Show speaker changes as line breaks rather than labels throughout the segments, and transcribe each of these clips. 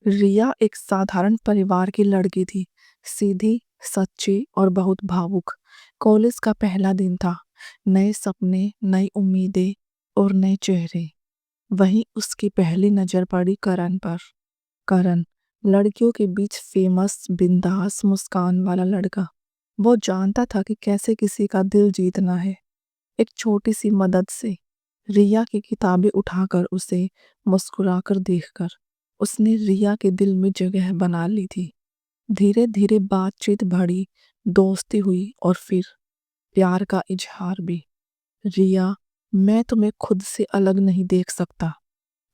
रिया एक साधारण परिवार की लड़की थी। सीधी, सच्ची और बहुत भावुक। कॉलेज का पहला दिन था। नए सपने, नई उम्मीदें और नए चेहरे। वहीं उसकी पहली नजर पड़ी करण पर। करण, लड़कियों के बीच फेमस, बिंदास मुस्कान वाला लड़का। वो जानता था कि कैसे किसी का दिल जीतना है। एक छोटी सी मदद से, रिया की किताबें उठाकर उसे मुस्कुराकर देखकर उसने रिया के दिल में जगह बना ली थी। धीरे धीरे बातचीत बढ़ी, दोस्ती हुई और फिर प्यार का इजहार भी। रिया, मैं तुम्हें खुद से अलग नहीं देख सकता।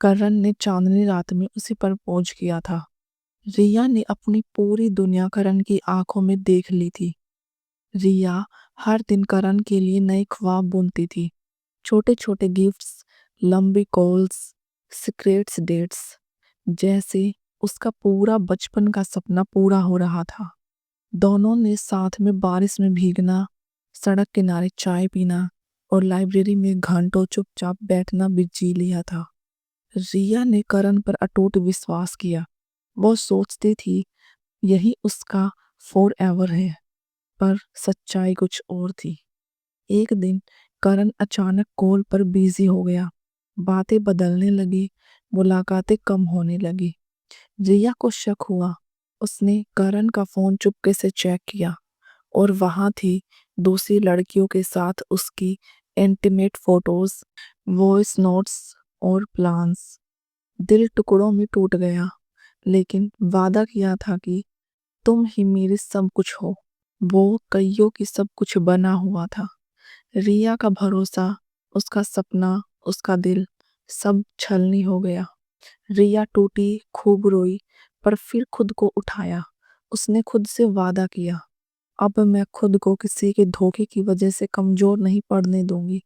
करण ने चांदनी रात में उसे प्रपोज किया था। रिया ने अपनी पूरी दुनिया करण की आंखों में देख ली थी। रिया हर दिन करण के लिए नए ख्वाब बुनती थी। छोटे छोटे गिफ्ट्स, लंबी कॉल्स, सीक्रेट्स डेट्स, जैसे उसका पूरा बचपन का सपना पूरा हो रहा था। दोनों ने साथ में बारिश में भीगना, सड़क किनारे चाय पीना और लाइब्रेरी में घंटों चुपचाप बैठना भी जी लिया था। रिया ने करण पर अटूट विश्वास किया। वो सोचती थी यही उसका फॉर एवर है, पर सच्चाई कुछ और थी। एक दिन करण अचानक कॉल पर बिजी हो गया। बातें बदलने लगी, मुलाकातें कम होने लगी। रिया को शक हुआ। उसने करण का फोन चुपके से चेक किया और वहां थी दूसरी लड़कियों के साथ उसकी इंटीमेट फोटोज, वॉइस नोट्स और प्लान्स। दिल टुकड़ों में टूट गया, लेकिन वादा किया था कि तुम ही मेरे सब कुछ हो। वो कईयों की सब कुछ बना हुआ था। रिया का भरोसा, उसका सपना, उसका दिल, सब छलनी हो गया। रिया टूटी, खूब रोई, पर फिर खुद को उठाया। उसने खुद से वादा किया, अब मैं खुद को किसी के धोखे की वजह से कमजोर नहीं पड़ने दूंगी।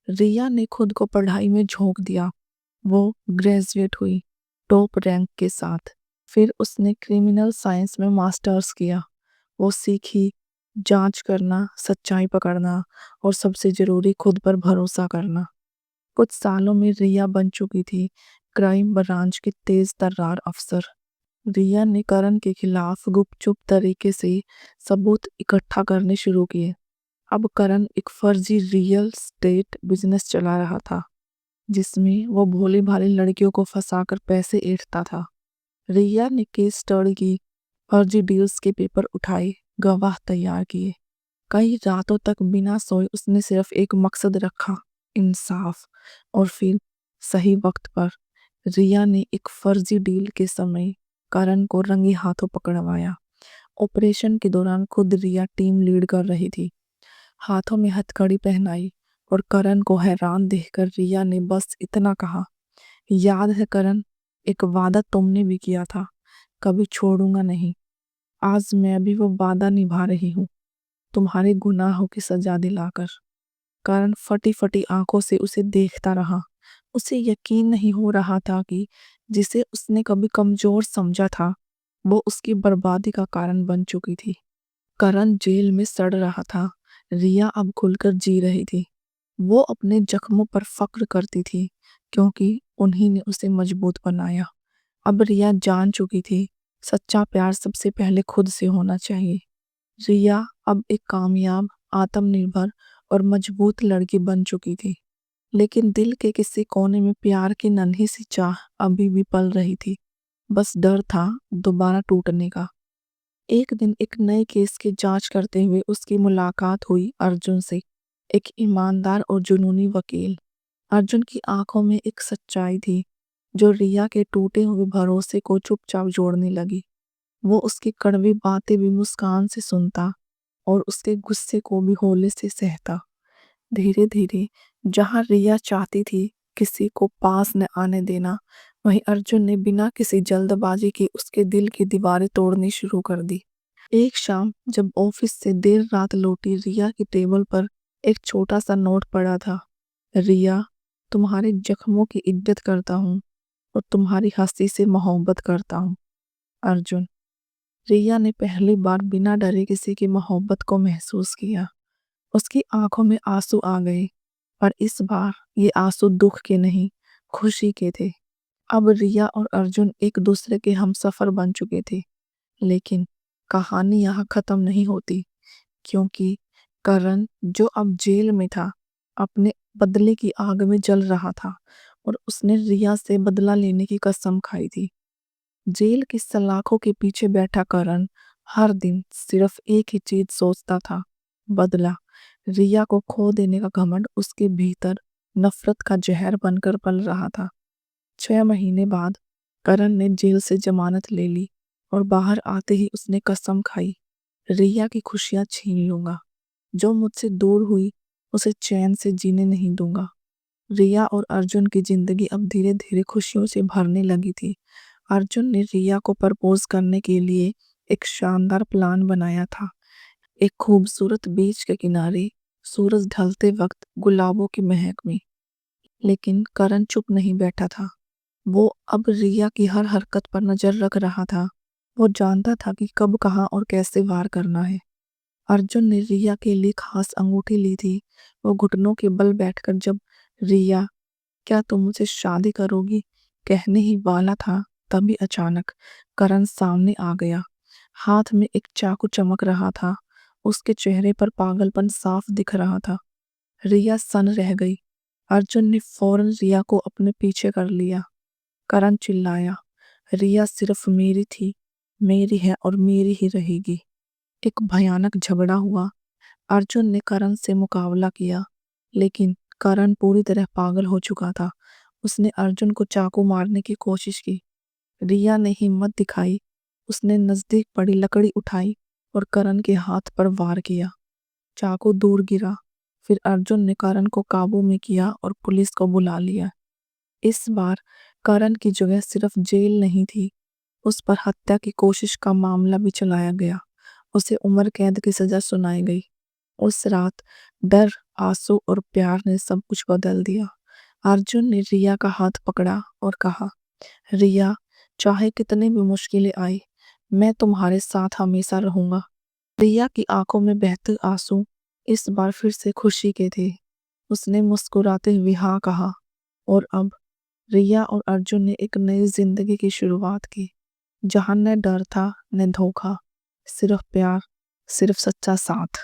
रिया ने खुद को पढ़ाई में झोंक दिया। वो ग्रेजुएट हुई, टॉप रैंक के साथ। फिर उसने क्रिमिनल साइंस में मास्टर्स किया। वो सीखी जांच करना, सच्चाई पकड़ना और सबसे जरूरी खुद पर भरोसा करना। कुछ सालों में रिया बन चुकी थी क्राइम ब्रांच की तेज तर्रार अफसर। रिया ने करण के खिलाफ गुपचुप तरीके से सबूत इकट्ठा करने शुरू किए। अब करण एक फर्जी रियल स्टेट बिजनेस चला रहा था, जिसमें वो भोली भाली लड़कियों को फंसाकर पैसे ऐंठता था। रिया ने केस स्टडी की, फर्जी डील्स के पेपर उठाए, गवाह तैयार किए। कई रातों तक बिना सोए उसने सिर्फ एक मकसद रखा, इंसाफ। और फिर सही वक्त पर रिया ने एक फर्जी डील के समय करण को रंगे हाथों पकड़वाया। ऑपरेशन के दौरान खुद रिया टीम लीड कर रही थी। हाथों में हथकड़ी पहनाई और करण को हैरान देखकर रिया ने बस इतना कहा, याद है करण, एक वादा तुमने भी किया था, कभी छोड़ूंगा नहीं। आज मैं भी वो वादा निभा रही हूँ, तुम्हारे गुनाहों की सजा दिलाकर। करण फटी फटी आंखों से उसे देखता रहा। उसे यकीन नहीं हो रहा था कि जिसे उसने कभी कमजोर समझा था, वो उसकी बर्बादी का कारण बन चुकी थी। करण जेल में सड़ रहा था। रिया अब खुलकर जी रही थी। वो अपने जख्मों पर फक्र करती थी, क्योंकि उन्हीं ने उसे मजबूत बनाया। अब रिया जान चुकी थी, सच्चा प्यार सबसे पहले खुद से होना चाहिए। रिया अब एक कामयाब, आत्मनिर्भर और मजबूत लड़की बन चुकी थी। लेकिन दिल के किसी कोने में प्यार की नन्ही सी चाह अभी भी पल रही थी। बस डर था दोबारा टूटने का। एक दिन एक नए केस की जांच करते हुए उसकी मुलाकात हुई अर्जुन से, एक ईमानदार और जुनूनी वकील। अर्जुन की आंखों में एक सच्चाई थी जो रिया के टूटे हुए भरोसे को चुपचाप जोड़ने लगी। वो उसकी कड़वी बातें भी मुस्कान से सुनता और उसके गुस्से को भी हौले से सहता। धीरे धीरे जहां रिया चाहती थी किसी को पास न आने देना, वहीं अर्जुन ने बिना किसी जल्दबाजी के उसके दिल की दीवारें तोड़नी शुरू कर दी। एक शाम जब ऑफिस से देर रात लौटी, रिया की टेबल पर एक छोटा सा नोट पड़ा था। रिया, तुम्हारे जख्मों की इज्जत करता हूँ और तुम्हारी हंसी से मोहब्बत करता हूँ। अर्जुन। रिया ने पहली बार बिना डरे किसी की मोहब्बत को महसूस किया। उसकी आंखों में आंसू आ गए, पर इस बार ये आंसू दुख के नहीं, खुशी के थे। अब रिया और अर्जुन एक दूसरे के हमसफर बन चुके थे। लेकिन कहानी यहाँ खत्म नहीं होती, क्योंकि करण, जो अब जेल में था, अपने बदले की आग में जल रहा था और उसने रिया से बदला लेने की कसम खाई थी। जेल की सलाखों के पीछे बैठा करण हर दिन सिर्फ एक ही चीज सोचता था, बदला। रिया को खो देने का घमंड उसके भीतर नफरत का जहर बनकर पल रहा था। 6 महीने बाद करण ने जेल से जमानत ले ली और बाहर आते ही उसने कसम खाई, रिया की खुशियां छीन लूंगा। जो मुझसे दूर हुई उसे चैन से जीने नहीं दूंगा। रिया और अर्जुन की जिंदगी अब धीरे धीरे खुशियों से भरने लगी थी। अर्जुन ने रिया को प्रपोज करने के लिए एक शानदार प्लान बनाया था। एक खूबसूरत बीच के किनारे, सूरज ढलते वक्त गुलाबों की महक में। लेकिन करण चुप नहीं बैठा था। वो अब रिया की हर हरकत पर नजर रख रहा था। वो जानता था कि कब, कहाँ और कैसे वार करना है। अर्जुन ने रिया के लिए खास अंगूठी ली थी। वो घुटनों के बल बैठकर जब रिया, क्या तुम मुझसे शादी करोगी, कहने ही वाला था, तभी अचानक करण सामने आ गया। हाथ में एक चाकू चमक रहा था। उसके चेहरे पर पागलपन साफ दिख रहा था। रिया सन रह गई। अर्जुन ने फौरन रिया को अपने पीछे कर लिया। करण चिल्लाया, रिया सिर्फ मेरी थी, मेरी है और मेरी ही रहेगी। एक भयानक झगड़ा हुआ। अर्जुन ने करण से मुकाबला किया, लेकिन करण पूरी तरह पागल हो चुका था। उसने अर्जुन को चाकू मारने की कोशिश की। रिया ने हिम्मत दिखाई। उसने नजदीक पड़ी लकड़ी उठाई और करण के हाथ पर वार किया। चाकू दूर गिरा। फिर अर्जुन ने करण को काबू में किया और पुलिस को बुला लिया। इस बार करण की जगह सिर्फ जेल नहीं थी, उस पर हत्या की कोशिश का मामला भी चलाया गया। उसे उम्र कैद की सजा सुनाई गई। उस रात डर, आंसू और प्यार ने सब कुछ बदल दिया। अर्जुन ने रिया का हाथ पकड़ा और कहा, रिया, चाहे कितनी भी मुश्किलें आए, मैं तुम्हारे साथ हमेशा रहूंगा। रिया की आंखों में बहते आंसू इस बार फिर से खुशी के थे। उसने मुस्कुराते हुए हाँ कहा और अब रिया और अर्जुन ने एक नई जिंदगी की शुरुआत की, जहां न डर था न धोखा, सिर्फ प्यार, सिर्फ सच्चा साथ।